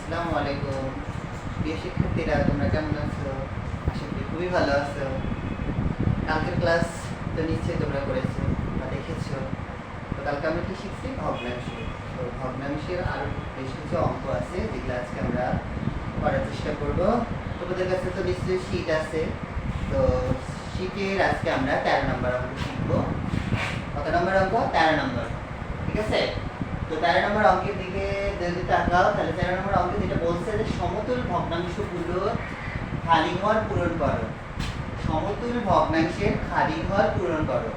আসসালামু আলাইকুম। প্রিয় শিক্ষার্থীরা, তোমরা কেমন আছো? আশা করি খুবই ভালো আছো। কালকের ক্লাস তো নিশ্চয়ই তোমরা করেছো বা দেখেছো। তো কালকে আমরা কি শিখছি? ভগ্নাংশ। তো ভগ্নাংশের আরো বেশ কিছু অঙ্ক আছে যেগুলো আজকে আমরা করার চেষ্টা করব। তোমাদের কাছে তো নিশ্চয়ই শীট আছে। তো শীটের আজকে আমরা 13 নম্বর অঙ্ক শিখবো। কত নম্বর অঙ্ক? 13 নম্বর। ঠিক আছে? তো 13 নম্বর অঙ্কের দিকে যদি তাকাও, তাহলে 13 নম্বর অঙ্কে যেটা বলছে যে সমতুল ভগ্নাংশগুলোর খালি ঘর পূরণ করো। সমতুল ভগ্নাংশের খালি ঘর পূরণ করো।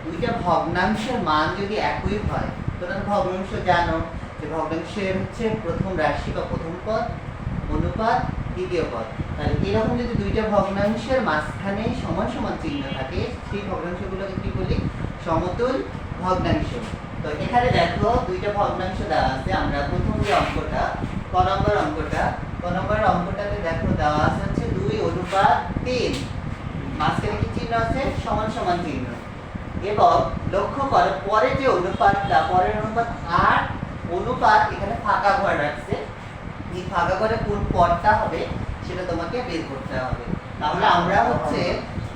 দুইটা ভগ্নাংশের মান যদি একই হয়, তোমরা ভগ্নাংশ জানো যে ভগ্নাংশের হচ্ছে প্রথম রাশি বা প্রথম পদ, অনুপাত, দ্বিতীয় পদ। তাহলে এরকম যদি দুইটা ভগ্নাংশের মাঝখানে সমান সমান চিহ্ন থাকে, সেই ভগ্নাংশগুলোকে কি বলি? সমতুল ভগ্নাংশ। তো এখানে দেখো দুইটা ভগ্নাংশ দেওয়া আছে। আমরা প্রথম যে অঙ্কটা, ক নম্বর অঙ্কটাতে দেখো দেওয়া আছে হচ্ছে 2:3। মাঝখানে কি চিহ্ন আছে? সমান সমান চিহ্ন। এবং লক্ষ্য করো পরে যে অনুপাতটা, পরের অনুপাত 8 অনুপাত এখানে ফাঁকা ঘর রাখছে। এই ফাঁকা ঘরে কোন পদটা হবে সেটা তোমাকে বের করতে হবে। তাহলে আমরা হচ্ছে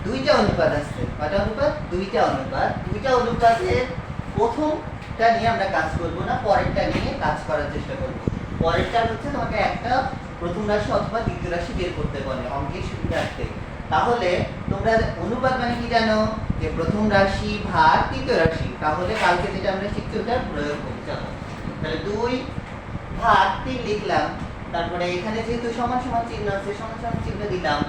দুইটা অনুপাত আছে। কয়টা অনুপাত? দুইটা অনুপাতের প্রথমটা নিয়ে আমরা কাজ করব না, পরেরটা নিয়ে কাজ করার চেষ্টা করব। পরেরটা হচ্ছে তোমাকে একটা প্রথম রাশি অথবা দ্বিতীয় রাশি বের করতে বলে অঙ্কের সুবিধার্থে। তাহলে তোমরা অনুপাত মানে কি জানো? যে প্রথম রাশি ভাগ তৃতীয় রাশি। তাহলে কালকে যেটা আমরা শিখছি ওটার প্রয়োগ করি। চলো তাহলে 2/3 লিখলাম। তারপরে এখানে যেহেতু সমান সমান চিহ্ন আছে, সমান সমান চিহ্ন দিলাম।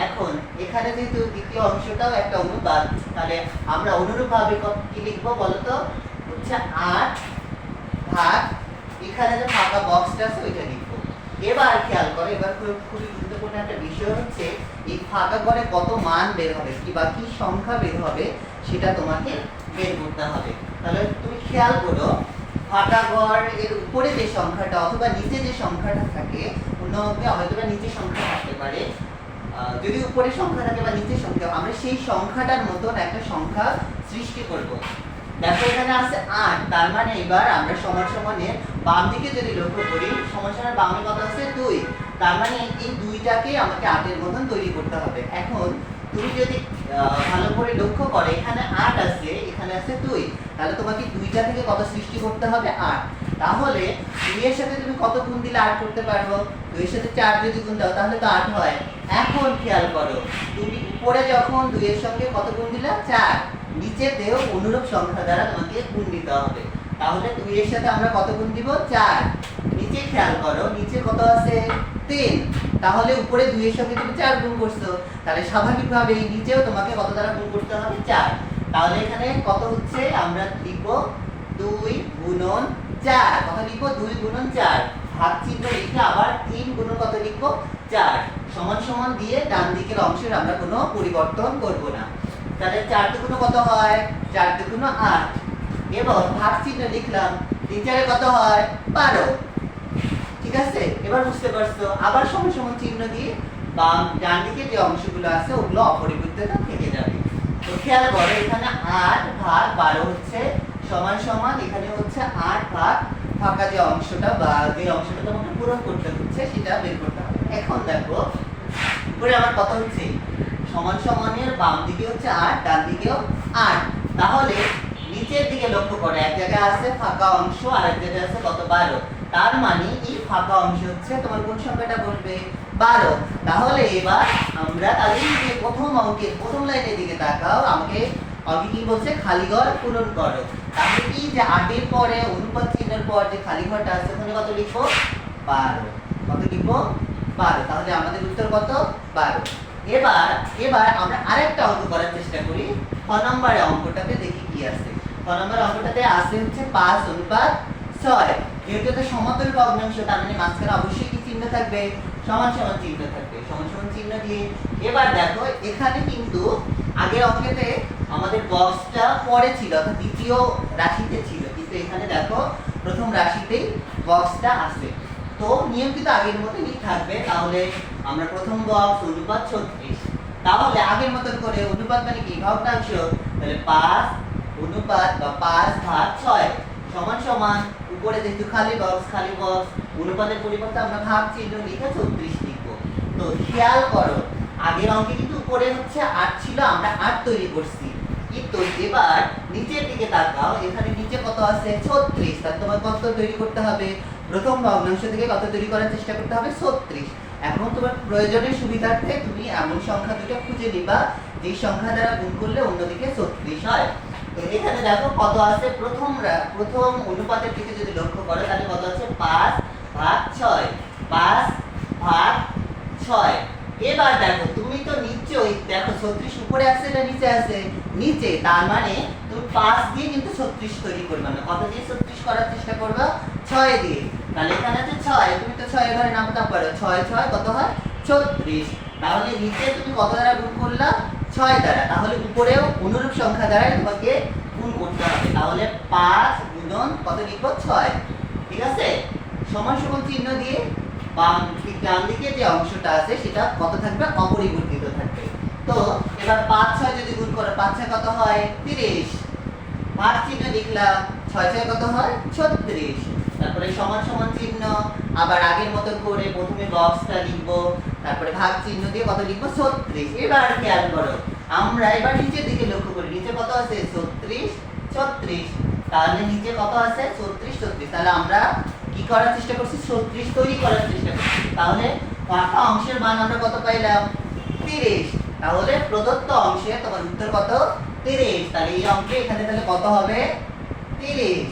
এখন এখানে যেহেতু দ্বিতীয় অংশটাও একটা অনুপাত, তাহলে আমরা অনুরূপভাবে কি লিখবো বলতো? হচ্ছে 8 ভাগ এখানে যে ফাঁকা বক্সটা আছে ওইটা লিখবো। এবার খেয়াল করো, এবার খুবই গুরুত্বপূর্ণ একটা বিষয় হচ্ছে এই ফাঁকা ঘরে কত মান বের হবে কি বা কি সংখ্যা বের হবে সেটা তোমাকে বের করতে হবে। তাহলে তুমি খেয়াল করো, ফাঁকা ঘর এর উপরে যে সংখ্যাটা অথবা নিচে যে সংখ্যাটা থাকে, অন্যভাবে হয়তো বা নিচে সংখ্যা থাকতে পারে। যদি উপরে সংখ্যা থাকে বা নিচে সংখ্যা, আমরা সেই সংখ্যাটার মতন একটা সংখ্যা সৃষ্টি করব। দেখো এখানে আছে 8, তার মানে এবার আমরা সমান সমানের বাম দিকে যদি লক্ষ্য করি, সমান সমানের বামে কত আছে? 2। তার মানে এই দুইটাকে আমাকে 8 এর মতন তৈরি করতে হবে। এখন তুমি যদি ভালো করে লক্ষ্য করো, এখানে 8 আছে, এখানে আছে 2, তাহলে তোমাকে দুইটা থেকে কত সৃষ্টি করতে হবে? 8। তাহলে 2 এর সাথে তুমি কত গুণ দিলে 8 করতে পারবো? 2 এর সাথে 4 যদি গুণ দাও তাহলে তো 8 হয়। এখন খেয়াল করো, তুমি উপরে যখন 2 এর সঙ্গে কত গুণ দিলা? 4। নিচেতেও অনুরূপ সংখ্যা দ্বারা তোমাকে গুণ দিতে হবে। তাহলে 2 এর সাথে আমরা কত গুণ দিব? 4। নিচে খেয়াল করো, নিচে কত আছে? 3। তাহলে উপরে 2 এর সঙ্গে তুমি 4 গুণ করছো, তাহলে স্বাভাবিকভাবে এই নিচেও তোমাকে কত দ্বারা গুণ করতে হবে? 4। তাহলে এখানে কত হচ্ছে? আমরা লিখব 2 গুণন 4। কত লিখব? 2 গুণন 4। ভাগ চিহ্ন লিখে আবার 3 গুণন কত লিখব? 4। সমান সমান দিয়ে ডান দিকের অংশের আমরা কোনো পরিবর্তন করব না। তাহলে 4 দুগুণ কত হয়? 4 দুগুণ 8। এবার ভাগ চিহ্ন লিখলাম, 3 4 কত হয়? 12। ঠিক আছে? এবার বুঝতে পারছো? আবার সমান সমান চিহ্ন দিয়ে বাম ডান দিকে যে অংশগুলো আছে ওগুলো অপরিবর্তিত থেকে যাবে। তো খেয়াল করো, এখানে 8 ভাগ 12 হচ্ছে সমান সমান, এখানে হচ্ছে 8 ভাগ ফাঁকা যে অংশটা বা যে অংশটা তোমাকে পূরণ করতে হচ্ছে সেটা বের করতে হবে। এখন দেখো উপরে আমার কত হচ্ছে? সমান সমানের বাম দিকে হচ্ছে 8, ডান দিকেও 8। তাহলে নিচের দিকে লক্ষ্য করে এক জায়গায় আছে ফাঁকা অংশ আর এক জায়গায় আছে কত? 12। তার মানে এই ফাঁকা অংশ হচ্ছে তোমার কোন সংখ্যাটা বলবে? 12। তাহলে এবার আমরা তাহলে যে প্রথম অঙ্কের প্রথম লাইনের দিকে তাকাও, আমাকে অঙ্কে কি বলছে? খালি ঘর পূরণ করো। তাহলে কি যে 8 এর পরে অনুপাত চিহ্নের পর যে খালি ঘরটা আছে ওখানে কত লিখবো? 12। কত লিখবো? 12। তাহলে আমাদের উত্তর কত? 12। এবার আমরা আরেকটা অঙ্ক করার চেষ্টা করি। খ নম্বরের অঙ্কটাতে দেখি কি আছে। খ নম্বরের অঙ্কটাতে আছে হচ্ছে 5:6। যেহেতু এটা সমতুল ভগ্নাংশ, তার মানে মাঝখানে অবশ্যই কি চিহ্ন থাকবে? সমান সমান চিহ্ন থাকবে। সমান সমান চিহ্ন দিয়ে এবার দেখো এখানে কিন্তু আগের অঙ্কেতে আমাদের বক্সটা পরে ছিল, অর্থাৎ দ্বিতীয় রাশিতে ছিল, কিন্তু এখানে দেখো প্রথম রাশিতেই বক্সটা আছে। তো নিয়ম কিন্তু আগের মতনই থাকবে। তাহলে আমরা প্রথম বক্স অনুপাত 36। তাহলে আগের মতন করে অনুপাত মানে কি? ভগ্নাংশ। তাহলে 5 অনুপাত বা 5 ভাগ 6 সমান সমান উপরে যেহেতু খালি বক্স অনুপাতের পরিবর্তে আমরা ভাগ চিহ্ন লিখে 36 লিখবো। তো খেয়াল করো আগের অঙ্কে কিন্তু উপরে হচ্ছে 8 ছিল, আমরা 8 তৈরি করছি, কিন্তু এবার নিচের দিকে তাকাও, এখানে নিচে কত আছে 36, তাহলে তোমার কত তৈরি করতে হবে, প্রথম ভগ্নাংশ থেকে কত তৈরি করার চেষ্টা করতে হবে 36। এখন তোমার প্রয়োজনের সুবিধার্থে তুমি এমন সংখ্যা দুটো খুঁজে নিবা যে সংখ্যা দ্বারা গুণ করলে অন্যদিকে 36 হয়। তো এখানে দেখো কত আছে, প্রথম অনুপাতের দিকে যদি লক্ষ্য করো তাহলে কত আছে 5 ভাগ 6, 5 ভাগ 6। এবার দেখো তুমি তো নিচেই দেখো 36 উপরে আছে না নিচে আছে, নিচে, তার মানে তুমি 5 দিয়ে কিন্তু 36 তৈরি করবে না, কত দিয়ে 36 করার চেষ্টা করবে 6 দিয়ে। তাহলে এখানে আছে 6, তুমি তো 6 ঘরে নামটা পারো, 6 6 কত হয় 36। তাহলে নিচে তুমি কত দ্বারা গুণ করলা 6 দ্বারা, তাহলে উপরেও অনুরূপ সংখ্যা দ্বারা তোমাকে গুণ করতে হবে। তাহলে 5 গুণন কত লিখবো 6, ঠিক আছে, সমান সমান চিহ্ন দিয়ে ডান দিকে যে অংশটা আছে সেটা কত থাকবে অপরিবর্তিত থাকবে। তো এবার 5 6 যদি গুণ করো 5 6 কত হয় 30, ভাগ চিহ্ন লিখলাম, 6 6 কত হয় 36। তারপরে সমান সমান চিহ্ন আবার আগের মতো করে প্রথমে বক্সটা লিখবো, তারপরে ভাগ চিহ্ন দিয়ে কত লিখবো 36। এবার খেয়াল করো আমরা এবার নিচের দিকে লক্ষ্য করি, নিচে কত আছে 36 36, তাহলে নিচে কত আছে 36 36, তাহলে আমরা কি করার চেষ্টা করছি 36 তৈরি করার চেষ্টা করছি। তাহলে ফাঁকা অংশের মান আমরা কত পাইলাম 30, তাহলে প্রদত্ত অংশে তোমার উত্তর কত 30। তাহলে এই অঙ্কে এখানে তাহলে কত হবে 30।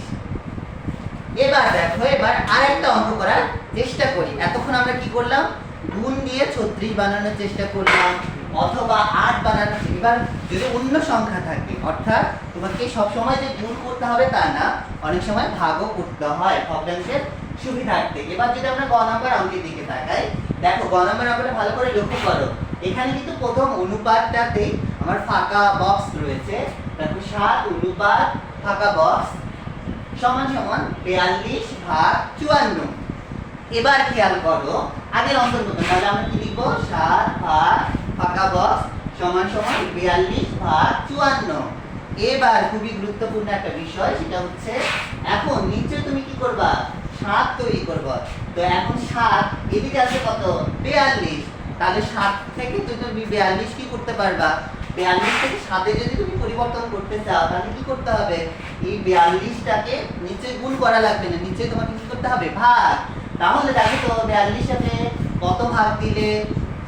এবার দেখো এবার আরেকটা অঙ্ক করার চেষ্টা করি। এতক্ষণ আমরা কি করলাম গুণ দিয়ে 36 বানানোর চেষ্টা করলাম অথবা 8 বানানোর। এবার যদি অন্য সংখ্যা থাকে, অর্থাৎ তোমাকে সব সময় যে গুণ করতে হবে তা না, অনেক সময় ভাগও করতে হয় ভগ্নাংশের সুবিধার্থে। এবার যদি আমরা গ নাম্বার অঙ্কের দিকে তাকাই, দেখো গ নাম্বার অঙ্কটা ভালো করে লক্ষ্য করো, এখানে কিন্তু প্রথম অনুপাতটাতে আমার ফাঁকা বক্স রয়েছে। দেখো 7 অনুপাত ফাঁকা বক্স সমান সমান 42 ভাগ 54। এবার খেয়াল করো আগের অন্তর্গত, তাহলে আমরা কি লিখবো 7 ভাগ ফাঁকা বক্স সমান সমান 42 ভাগ 54। এবার খুবই গুরুত্বপূর্ণ একটা বিষয়, সেটা হচ্ছে এখন নিচে তুমি কি করবা 7 তৈরি করবা। তো এখন 7 এদিকে আছে কত 42, তাহলে 7 থেকে তুমি 42 কি করতে পারবা, 42 থেকে 7 যদি তুমি পরিবর্তন করতে চাও তাহলে কি করতে হবে, এই 42টাকে নিচে গুণ করা লাগবে না, নিচে তোমাকে কি করতে হবে ভাগ। তাহলে দেখো তো 42 সাথে কত ভাগ দিলে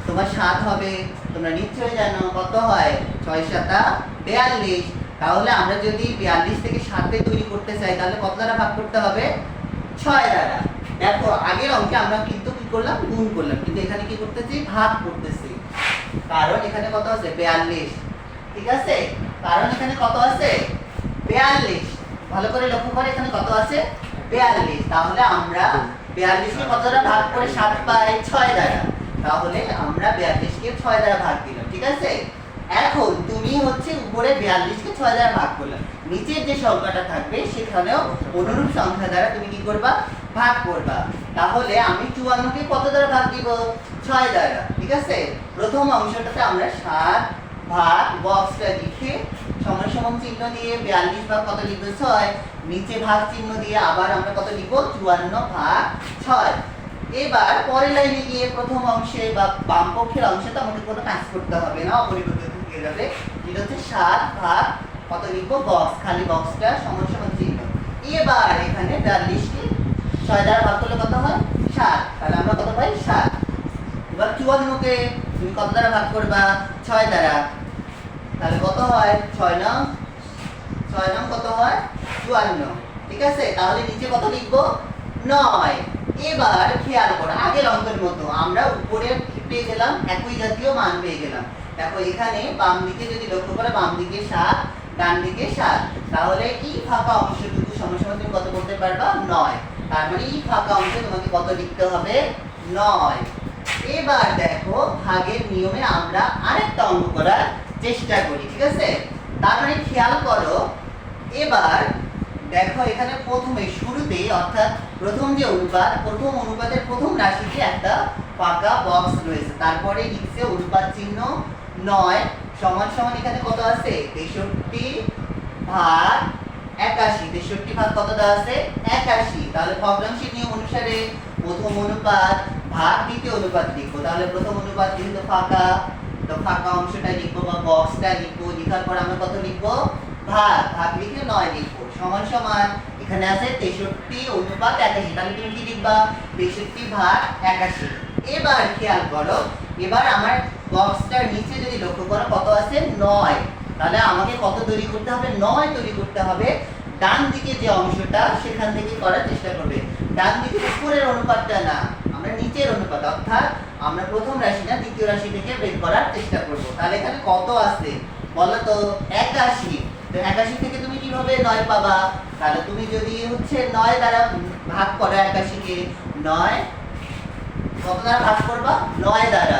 তোমার 7 হবে, তোমরা নিশ্চয়ই জানো কত হয় 6 7 42। তাহলে আমরা যদি 42 থেকে 7 তৈরি করতে চাই তাহলে কত দ্বারা ভাগ করতে হবে 6 দ্বারা। দেখো আগের অঙ্কে আমরা কিন্তু কি করলাম গুণ করলাম, কিন্তু এখানে কি করতেছি ভাগ করতেছি, কারণ এখানে কত আছে 42, ঠিক আছে, কারণ এখানে কত আছে 42, ভালো করে লক্ষ্য করে এখানে কত আছে 42। তাহলে আমরা 42 কে কত দ্বারা ভাগ করে 7 পাই 6 দ্বারা, তাহলে আমরা 42 কে 6 দ্বারা ভাগ দিলাম, ঠিক আছে। এখন তুমি হচ্ছে উপরে 42 কে 6 দ্বারা ভাগ করলে নিচের যে সংখ্যাটা থাকবে সেখানেও অনুরূপ সংখ্যা দ্বারা তুমি কি করবা ভাগ করবা। তাহলে আমি 54 কে কত দ্বারা ভাগ দিব 6 দ্বারা, ঠিক আছে। প্রথম অংশটাতে আমরা 7 ভাগ বক্সটা লিখে সমান সমান চিহ্ন দিয়ে 42 ভাগ কত লিখবো 6, নিচে ভাগ চিহ্ন দিয়ে আবার আমরা কত লিখবো 54 ভাগ 6। এবার পরের লাইনে গিয়ে প্রথম অংশে বা বাম পক্ষের অংশে তো আমাদের কোনো কাজ করতে হবে না, অপরিবর্তিত থেকে যাবে। এটা হচ্ছে 7 ভাগ কত লিখবো বক্স, খালি বক্সটা সমান সমান চিহ্ন। এবার এখানে 42 কে 6 দ্বারা ভাগ করলে কত হয় 7, তাহলে আমরা কত পাই 7। এবার 54 কে তুমি কত দ্বারা ভাগ করবা 6 দ্বারা, তাহলে কত হয় 6 9 কত হয় 54, ঠিক আছে। তাহলে নিচে কত লিখবো 9। এবার খেয়াল করো আগের অঙ্কের মতো আমরা উপরে পেয়ে গেলাম একই জাতীয় মান পেয়ে গেলাম। দেখো এখানে বাম দিকে যদি লক্ষ্য করে বাম দিকে 7 ডান দিকে 7, তাহলে এই ফাঁকা অংশটুকু সমান সমান তুমি কত বলতে পারবা 9, তার মানে এই ফাঁকা অংশে তোমাকে কত লিখতে হবে 9। এবার দেখো ভাগের নিয়মে আমরা আরেকটা অঙ্ক করার চেষ্টা করি, ঠিক আছে। তার মানে খেয়াল করো এবার দেখো এখানে প্রথমে শুরুতে অর্থাৎ প্রথম যে অনুপাত, প্রথম অনুপাতের প্রথম রাশিতে একটা ফাঁকা বক্স রয়েছে, তারপরে লিখছে অনুপাত চিহ্ন 9 সমান সমান এখানে কত আছে 63 ভাগ 81, 63 ভাগ কত দেওয়া আছে 81। তাহলে ভগ্নাংশের নিয়ম অনুসারে প্রথম অনুপাত ভাগ দ্বিতীয় অনুপাত লিখবো। তাহলে প্রথম অনুপাত যেহেতু ফাঁকা, তো ফাঁকা অংশটা লিখবো বা বক্সটা লিখবো। লিখার পর আমরা কত লিখবো? ভাগ। ভাগ লিখে 9 লিখবো। সমান সমান এখানে আছে 63 অনুপাত 81। তাহলে তুমি কি লিখবা? 63 ভাগ 81। এবার খেয়াল করো, এবার আমার বক্সটার নিচে যদি লক্ষ্য করো কত আছে? 9। তাহলে আমাকে কত তৈরি করতে হবে? 9 তৈরি করতে হবে। ডান দিকে যে অংশটা সেখান থেকে করার চেষ্টা করবে। ডান দিকে উপরের অনুপাতটা না, আমরা নিচের অনুপাত, অর্থাৎ আমরা প্রথম রাশি না দ্বিতীয় রাশি থেকে বের করার চেষ্টা করব। তাহলে এখানে কত আছে বলো তো? 81। তো 81 থেকে তুমি কিভাবে 9 পাবা? তাহলে তুমি যদি হচ্ছে 9 দ্বারা ভাগ করো 81 কে, 9 কত দ্বারা ভাগ করবা? 9 দ্বারা।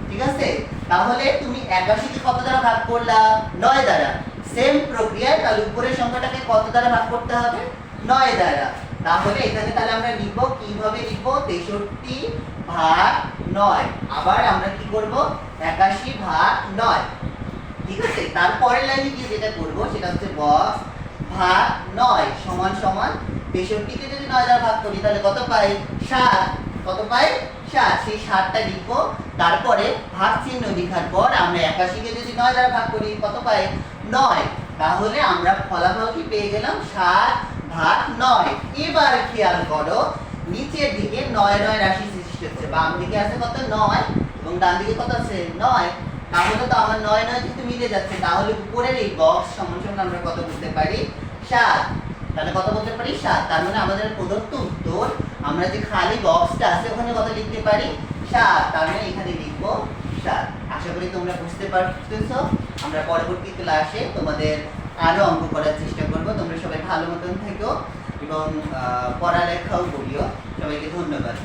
ঠিক আছে? তাহলে তুমি 81 কে কত দ্বারা ভাগ করলা? 9 দ্বারা। সেম প্রক্রিয়ায় তাহলে উপরের সংখ্যাটাকে কত দ্বারা ভাগ করতে হবে? 9 দ্বারা। তাহলে এখানে তাহলে আমরা লিখব, কিভাবে লিখব? 63 ভাগ 9। আবার আমরা কি করব? 81 ভাগ 9। ঠিক আছে? তারপরের লাইনে গিয়ে যেটা করব সেটা হচ্ছে বক্স ভাগ 9 সমান সমান 63 কে যদি 9 দ্বারা ভাগ করি তাহলে কত পাই? 7। কত পাই? 7। সেই 7টা লিখব। তারপরে ভাগ চিহ্ন লেখার পর আমরা 81 কে যদি 9 দ্বারা ভাগ করি কত পাই? 9। তাহলে আমরা ফলাফল কি পেয়ে গেলাম? 7 ভাগ 9। এবার খেয়াল করো, নিচের দিকে 9 9 রাশি সৃষ্টি হচ্ছে। বাম দিকে আছে কত? 9 এবং ডান দিকে কত আছে? 9। তাহলে তো আমার 9 9 কিন্তু মিলে যাচ্ছে। তাহলে উপরের এই বক্স সমান সমান আমরা কত বলতে পারি? 7। তাহলে কত বলতে পারি? 7। তার মানে আমাদের প্রদত্ত উত্তর, আমরা যে খালি বক্সটা আছে ওখানে কত লিখতে পারি? 7। তার মানে এখানে লিখবো 7। আশা করি তোমরা বুঝতে পারতেছো। আমরা পরবর্তী ক্লাসে তোমাদের আরো অঙ্ক করার চেষ্টা করব। তোমরা সবাই ভালো মতন থেকো এবং পড়ালেখাও করিও। সবাইকে ধন্যবাদ।